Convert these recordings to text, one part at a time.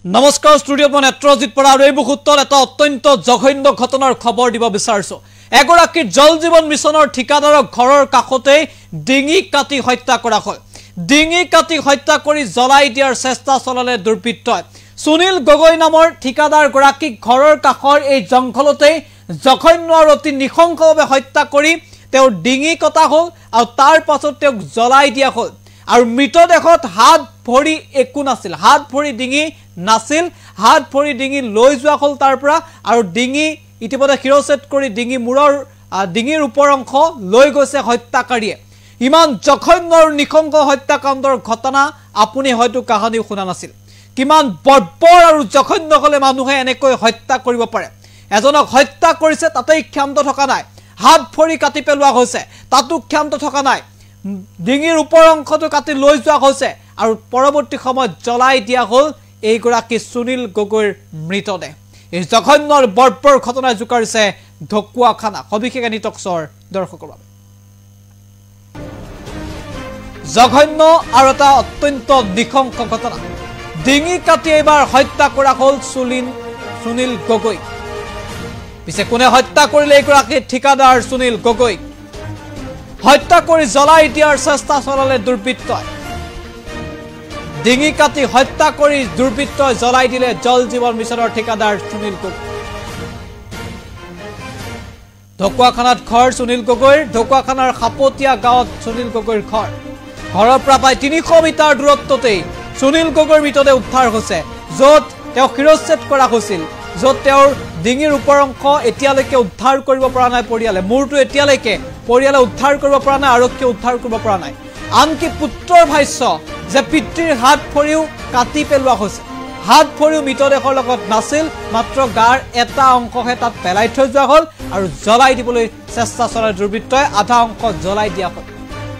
নমস্কাৰ ষ্টুডিঅ'ত মই নেত্ৰজিৎ পৰা আৰু এই মুহূৰ্তত এটা অত্যন্ত জঘন্য ঘটনাৰ খবৰ দিব বিচাৰিছো। এগৰাকী জল জীৱন মিছনৰ ঠিকাদাৰক ঘৰৰ কাষতে ডিঙি কাটি হত্যা কৰা হয়। ডিঙি কাটি হত্যা কৰি জ্বলাই দিয়াৰ চেষ্টা চলালে দুৰ্বৃত্তই। সুনীল গগৈ নামৰ ঠিকাদাৰ গৰাকীক ঘৰৰ কাষৰ এই জংঘলতে জঘন্য আৰু অতি নিশংসভাৱে হত্যা কৰি তেওঁৰ ডিঙি কটা হ'ল আৰু তাৰ পাছত তেওঁক জ্বলাই দিয়া হ'ল। আৰু মৃতদেহত হাত ভৰি একো নাছিল, হাত ভৰি ডিঙি নাছিল, হাত ভৰি ডিঙি লৈ যোৱা হ'ল তাৰ পৰা আৰু ডিঙি ইতিমধ্যে শিৰছেদ কৰি ডিঙিৰ ওপৰ অংশ লৈ গৈছে হত্যাকাৰীয়ে। ইমান জঘন্য আৰু নিশংস হত্যাকাণ্ডৰ ঘটনা আপুনি হয়তো কাহিনীও শুনা নাছিল। কিমান বৰ্বৰ আৰু জঘন্য হলে মানুহে এনেকৈ হত্যা কৰিব পাৰে। এজনক হত্যা কৰিছে তাতেই ক্ষান্ত থকা নাই, হাত ভৰি কাটি পেলোৱা হৈছে তাতো ক্ষান্ত থকা নাই, ডিঙিৰ ওপৰ অংশটো কাটি লৈ যোৱা হৈছে আৰু পৰৱৰ্তী সময়ত জ্বলাই দিয়া হ'ল এইগৰাকী সুনীল গগৈৰ মৃতদেহ। এই জঘন্য বৰ্বৰ ঘটনাই জোকাৰিছে ঢকুৱাখানা। সবিশেষ নিটকছৰ দৰ্শকৰ বাবে জঘন্য আৰু এটা অত্যন্ত নিশংস ঘটনা। ডিঙি কাটি এইবাৰ হত্যা কৰা হ'ল সুনীল গগৈ। পিছে কোনে হত্যা কৰিলে এইগৰাকী ঠিকাদাৰ সুনীল গগৈ? হত্যা কৰি জ্বলাই দিয়াৰ চেষ্টা চলালে দুৰ্বৃত্তই। ডিঙি কাটি হত্যা কৰি দুৰ্বৃত্তই জ্বলাই দিলে জল জীৱন মিছনৰ ঠিকাদাৰ সুনীল গগৈ। ঢকুৱাখানাত ঘৰ সুনীল গগৈৰ। ঢকুৱাখানাৰ সাপতীয়া গাঁৱত সুনীল গগৈৰ ঘৰ। ঘৰৰ পৰা প্ৰায় ৩০০ মিটাৰ দূৰত্বতেই সুনীল গগৈৰ মৃতদেহ উদ্ধাৰ হৈছে, য'ত তেওঁক শিৰচ্ছেদ কৰা হৈছিল, য'ত তেওঁৰ ডিঙিৰ ওপৰ অংশ এতিয়ালৈকে উদ্ধাৰ কৰিব পৰা নাই পৰিয়ালে। মূৰটো এতিয়ালৈকে পৰিয়ালে উদ্ধাৰ কৰিব পৰা নাই, আৰক্ষীয়ে উদ্ধাৰ কৰিব পৰা নাই। আনকি পুত্ৰৰ ভাষ্য যে পিতৃৰ হাত ভৰিও কাটি পেলোৱা হৈছে, হাত ভৰিও মৃতদেহৰ লগত নাছিল, মাত্ৰ গাৰ এটা অংশহে তাত পেলাই থৈ যোৱা হ'ল আৰু জ্বলাই দিবলৈ চেষ্টা চলাই দুৰ্বৃত্তই আধা অংশ জ্বলাই দিয়া হ'ল।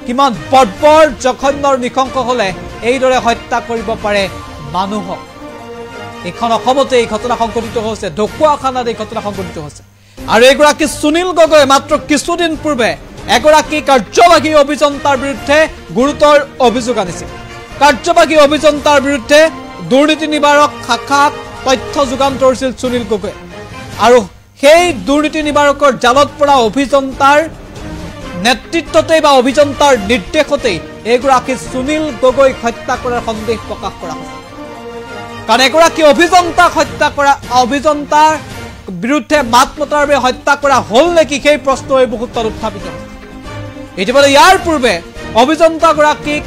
কিমান বৰ্বৰ জঘন্য নিশংস হলে এইদৰে হত্যা কৰিব পাৰে মানুহক। এইখন অসমতে এই ঘটনা সংঘটিত হৈছে, ঢকুৱাখানাত এই ঘটনা সংঘটিত হৈছে। আৰু এইগৰাকী সুনীল গগৈ মাত্ৰ কিছুদিন পূৰ্বে এগৰাকী কাৰ্যবাহী অভিযন্তাৰ বিৰুদ্ধে গুৰুতৰ অভিযোগ আনিছিল। কাৰ্যবাহী অভিযন্তাৰ বিৰুদ্ধে দুৰ্নীতি নিবাৰক শাখাক তথ্য যোগান ধৰিছিল সুনীল গগৈ। আৰু সেই দুৰ্নীতি নিবাৰকৰ জালত পৰা অভিযন্তাৰ নেতৃত্বতেই বা অভিযন্তাৰ নিৰ্দেশতেই এইগৰাকী সুনীল গগৈক হত্যা কৰাৰ সন্দেহ প্ৰকাশ কৰা হৈছে। কাৰণ এগৰাকী অভিযন্তাক হত্যা কৰা, অভিযন্তাৰ বিৰুদ্ধে মাত মতাৰ বাবে হত্যা কৰা হ'ল নেকি সেই প্ৰশ্ন এই মুহূৰ্তত উত্থাপিত হৈছে। ইতিমধ্যে ইয়াৰ পূৰ্বে অভিযন্তাগৰাকীক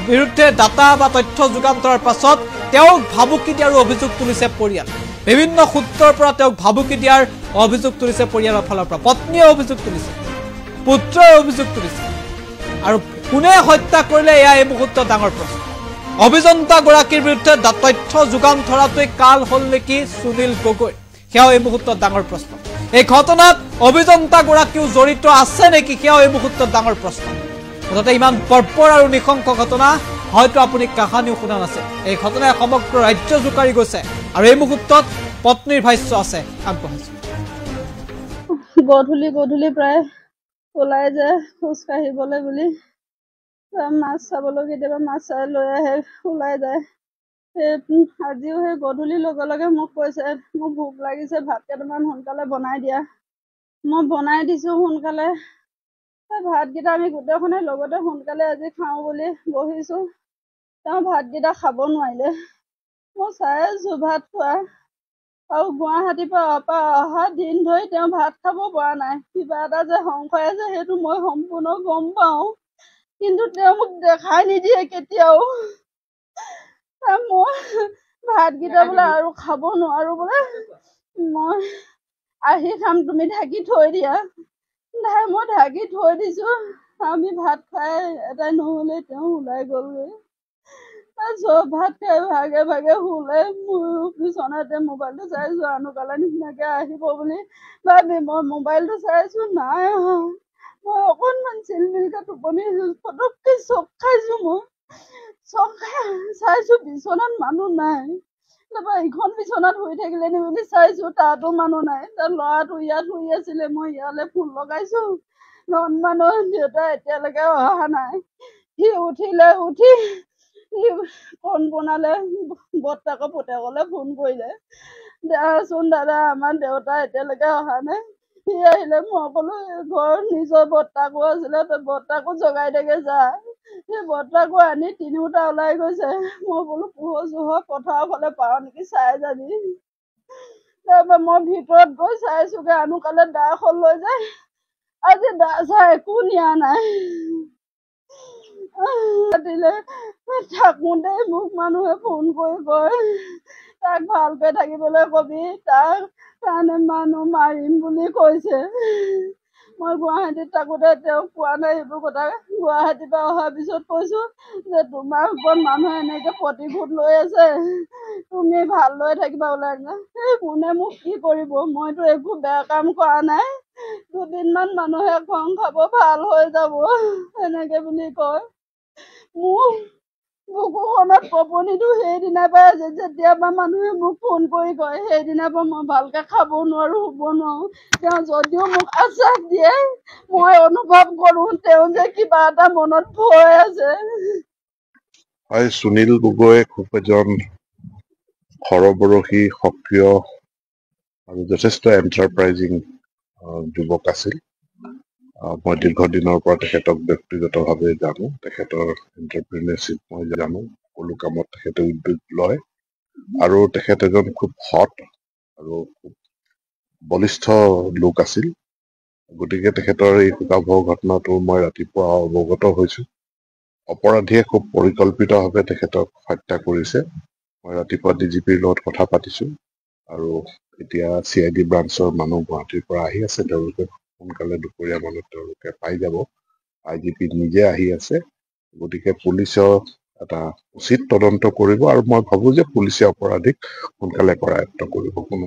বিৰুদ্ধে ডাটা বা তথ্য যোগান ধৰাৰ পাছত তেওঁক ভাবুকি দিয়াৰ অভিযোগ তুলিছে পৰিয়াল। বিভিন্ন সূত্ৰৰ পৰা তেওঁক ভাবুকি দিয়াৰ অভিযোগ তুলিছে পৰিয়ালৰ ফালৰ পৰা। পত্নীয়ে অভিযোগ তুলিছে, পুত্ৰই অভিযোগ তুলিছে। আৰু কোনে হত্যা কৰিলে এয়া এই মুহূৰ্তত ডাঙৰ প্ৰশ্ন। অভিযন্তাগৰাকীৰ বিৰুদ্ধে তথ্য যোগান ধৰাটোৱে কাল হ'ল নেকি সুনীল গগৈ? সেয়াও এই মুহূৰ্তত ডাঙৰ প্ৰশ্ন। এই ঘটনাত অভিযন্তাগৰাকীও জড়িত আছে নেকি? সেয়াও এই মুহূৰ্তত ডাঙৰ প্ৰশ্ন। মুঠতে ইমান বৰ্বৰ আৰু নিশংস ঘটনা হয়তো আপুনি কাহিনীও শুনা নাছিল। এই ঘটনাই সমগ্ৰ ৰাজ্য জোকাৰি গৈছে আৰু এই মুহূৰ্তত পত্নীৰ ভাষ্য আছে, আগবঢ়াইছো। গধূলি প্ৰায় ওলাই যায় খোজ কাঢ়িবলৈ বুলি, মাছ চাবলৈ কেতিয়াবা মাছ চাই লৈ আহে, ওলাই যায়। আজিও সেই গধূলিৰ লগে লগে মোক কৈছে মোক ভোক লাগিছে, ভাত কেইটামান সোনকালে বনাই দিয়া। মই বনাই দিছো সোনকালে। ভাতকেইটা আমি গোটেইখনে লগতে সোনকালে আজি খাওঁ বুলি বহিছো, তেওঁ ভাতকেইটা খাব নোৱাৰিলে। মই চাই আছো ভাত খোৱা, আৰু গুৱাহাটীৰ পৰা অহা দিন ধৰি তেওঁ ভাত খাব পৰা নাই। কিবা এটা যে সংশয় আছে সেইটো মই সম্পূৰ্ণ গম পাওঁ, কিন্তু তেওঁ মোক দেখাই নিদিয়ে কেতিয়াও। মই ভাতকেইটা বোলে আৰু খাব নোৱাৰো, বোলে মই আহি খাম, তুমি ঢাকি থৈ দিয়া। মই ঢাকি থৈ দিছো। আমি ভাত খাই এটাই নহলে তেওঁ ওলাই গ'লগৈ। চব ভাত খাই ভাগে ভাগে শুলে, বিচনাতে মোবাইলটো চাইছো, আনুকালে নিচিনাকে আহিব বুলি ভাবি মই মোবাইলটো চাইছো, নাই অহা। মই অকনমান চিলমিলকে টোপনি পটককে চক খাইছো। মই চক খাই চাইছো বিচনাত মানুহ নাই। তাৰপৰা ইখন বিচনাত শুই থাকিলে নি বুলি চাইছো, তাতো মানুহ নাই। তাৰ ল'ৰাটো ইয়াত শুই আছিলে, মই ইয়ালে ফোন লগাইছো, মানুহৰ দেউতা এতিয়ালৈকে অহা নাই। সি উঠিলে, উঠি কণ বনালে বৰ্তাকৰ পুতেকলে ফোন কৰিলে, দেচোন দাদা আমাৰ দেউতা এতিয়ালৈকে অহা নাই। সি আহিলে মই ক'লো ঘৰ নিজৰ বৰ্তাকো আছিলে, তই বৰ্তাকো জগাই দেগে যা। সেই বৰ্তাকো আনি তিনিওটা ওলাই গৈছে। মই বোলো পোহৰ চোহৰ পথাৰৰ ফালে পাওঁ নেকি চাই যাবি। তাৰপৰা মই ভিতৰত গৈ চাইছোগে, আনুকালে দাখন লৈ যায়। আজি দা চাই একো নিয়া নাই। ৰাতিলে থাকোঁতে মোক মানুহে ফোন কৰি কয় তাক ভালকে থাকিবলৈ কবি, তাৰ কাৰণে মানুহ মাৰিম বুলি কৈছে। মই গুৱাহাটীত থাকোঁতে তেওঁক কোৱা নাই এইবোৰ কথা। গুৱাহাটীৰ পৰা অহাৰ পিছত কৈছো যে তোমাৰ ওপৰত মানুহে এনেকে প্ৰতিশোধ লৈ আছে, তুমি ভালদৰে থাকিবা ওলাই না। কোনে মোক কি কৰিব, মইতো একো বেয়া কাম কৰা নাই। দুদিনমান মানুহে খং খাব, ভাল হৈ যাব এনেকে বুলি কয়। মোৰ বুকুখনত কঁপনিটো সেইদিনাৰ পৰা আছে, যেতিয়াৰ পৰা মানুহে মোক ফোন কৰি কয় সেইদিনাৰ পৰা মই ভালকে খাব নোৱাৰো, শুব নোৱাৰো। তেওঁ যদিও মোক আশ্বাস দিয়ে, মই অনুভৱ কৰো তেওঁ যে কিবা এটা মনত ভয় আছে। হয়, সুনীল গগৈ খুব এজন সৰবৰহী, সক্ৰিয় আৰু যথেষ্ট এণ্টাৰপ্ৰাইজিং যুৱক আছিল। মই দীৰ্ঘদিনৰ পৰা তেখেতক ব্যক্তিগতভাৱে জানো, তেখেতৰ এণ্টাৰপ্ৰিনাৰশ্বিপ মই জানো, সকলো কামত তেখেতে উদ্যোগ লয় আৰু তেখেত এজন খুব সৎ আৰু খুব বলিষ্ঠ লোক আছিল। গতিকে তেখেতৰ এই শোকাবহ ঘটনাটো মই ৰাতিপুৱা অৱগত হৈছো। অপৰাধীয়ে খুব পৰিকল্পিতভাৱে তেখেতক হত্যা কৰিছে। মই ৰাতিপুৱা ডিজিপিৰ লগত কথা পাতিছো আৰু এতিয়া CID ব্ৰাঞ্চৰ মানুহ গুৱাহাটীৰ পৰা আহি আছে, তেওঁলোকে সোনকালে দুপৰীয়া মানত তেওঁলোকে পাই যাব। IGP নিজে আহি আছে। গতিকে পুলিচৰ এটা উচিত তদন্ত কৰিব আৰু মই ভাবো যে পুলিচে অপৰাধীক সোনকালে কৰায়ত্ব কৰিব। কোনো